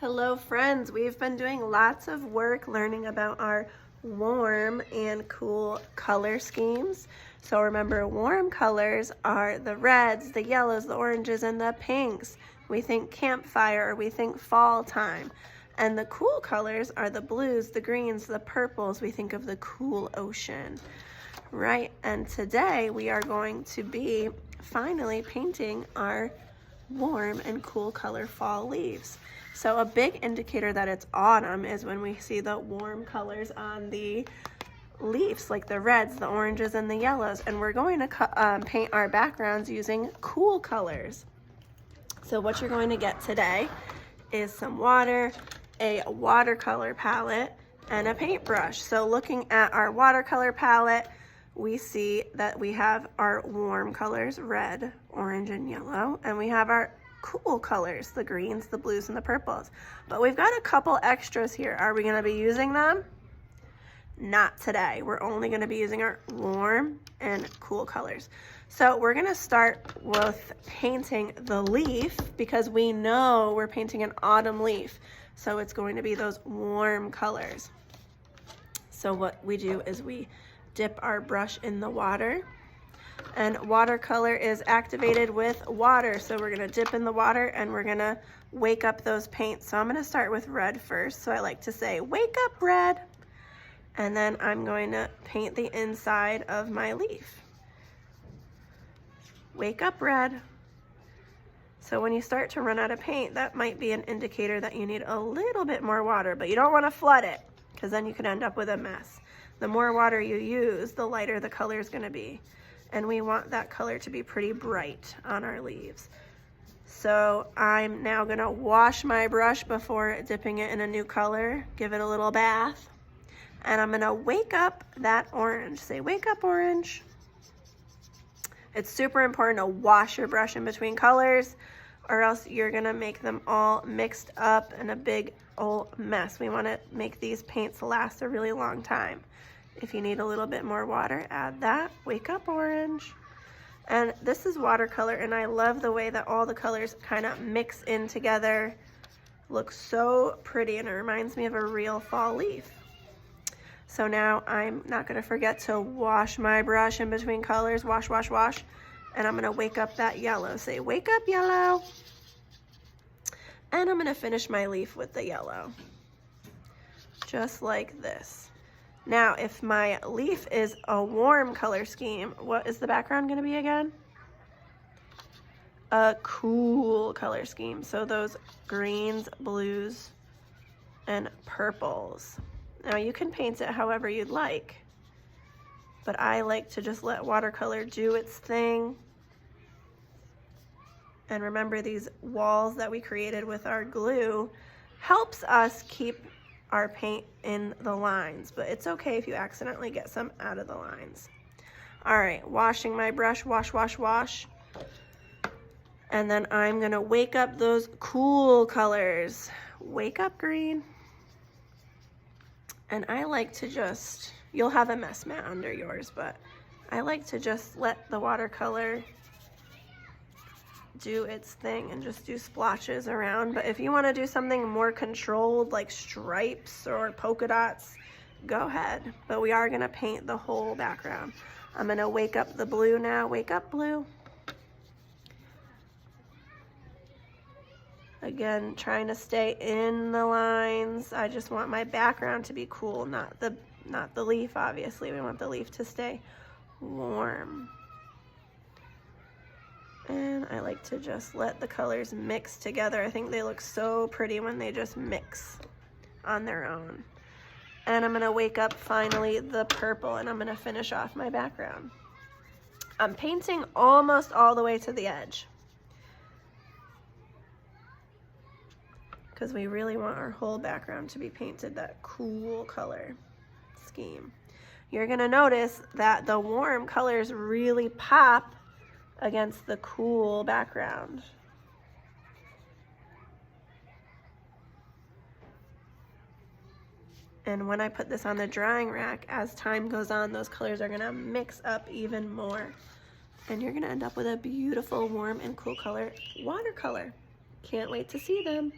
Hello friends, we've been doing lots of work learning about our warm and cool color schemes. So remember, warm colors are the reds, the yellows, the oranges, and the pinks. We think campfire, or we think fall time. And the cool colors are the blues, the greens, the purples. We think of the cool ocean, right? And today we are going to be finally painting our warm and cool color fall leaves. So a big indicator that it's autumn is when we see the warm colors on the leaves, like the reds, the oranges, and the yellows. And we're going to paint our backgrounds using cool colors. So what you're going to get today is some water, a watercolor palette, and a paintbrush. So looking at our watercolor palette, we see that we have our warm colors, red, orange, and yellow, and we have our cool colors, the greens, the blues, and the purples. But we've got a couple extras here. Are we going to be using them? Not today. We're only going to be using our warm and cool colors. So we're going to start with painting the leaf because we know we're painting an autumn leaf. So it's going to be those warm colors. So what we do is we dip our brush in the water. And watercolor is activated with water. So we're gonna dip in the water and we're gonna wake up those paints. So I'm gonna start with red first. So I like to say, wake up red. And then I'm going to paint the inside of my leaf. Wake up red. So when you start to run out of paint, that might be an indicator that you need a little bit more water, but you don't wanna flood it because then you could end up with a mess. The more water you use, the lighter the color is gonna be. And we want that color to be pretty bright on our leaves. So I'm now gonna wash my brush before dipping it in a new color, give it a little bath. And I'm gonna wake up that orange. Say, wake up orange. It's super important to wash your brush in between colors or else you're gonna make them all mixed up in a big old mess. We wanna make these paints last a really long time. If you need a little bit more water, add that. Wake up orange. And this is watercolor, and I love the way that all the colors kind of mix in together. Looks so pretty, and it reminds me of a real fall leaf. So now I'm not gonna forget to wash my brush in between colors. Wash, wash, wash. And I'm gonna wake up that yellow. Say, wake up yellow. And I'm gonna finish my leaf with the yellow. Just like this. Now, if my leaf is a warm color scheme, what is the background going to be again? A cool color scheme. So those greens, blues, and purples. Now you can paint it however you'd like, but I like to just let watercolor do its thing. And remember, these walls that we created with our glue helps us keep our paint in the lines, but it's okay if you accidentally get some out of the lines. All right, washing my brush, wash, wash, wash. And then I'm gonna wake up those cool colors. Wake up green. And I like to just, you'll have a mess mat under yours, but I like to just let the watercolor do its thing and just do splotches around. But if you want to do something more controlled, like stripes or polka dots, go ahead. But we are going to paint the whole background. I'm going to wake up the blue now. Wake up blue. Again, trying to stay in the lines. I just want my background to be cool, not the leaf, obviously. We want the leaf to stay warm. And I like to just let the colors mix together. I think they look so pretty when they just mix on their own. And I'm gonna wake up finally the purple, and I'm gonna finish off my background. I'm painting almost all the way to the edge because we really want our whole background to be painted that cool color scheme. You're gonna notice that the warm colors really pop against the cool background. And when I put this on the drying rack, as time goes on, those colors are gonna mix up even more. And you're gonna end up with a beautiful warm and cool color watercolor. Can't wait to see them.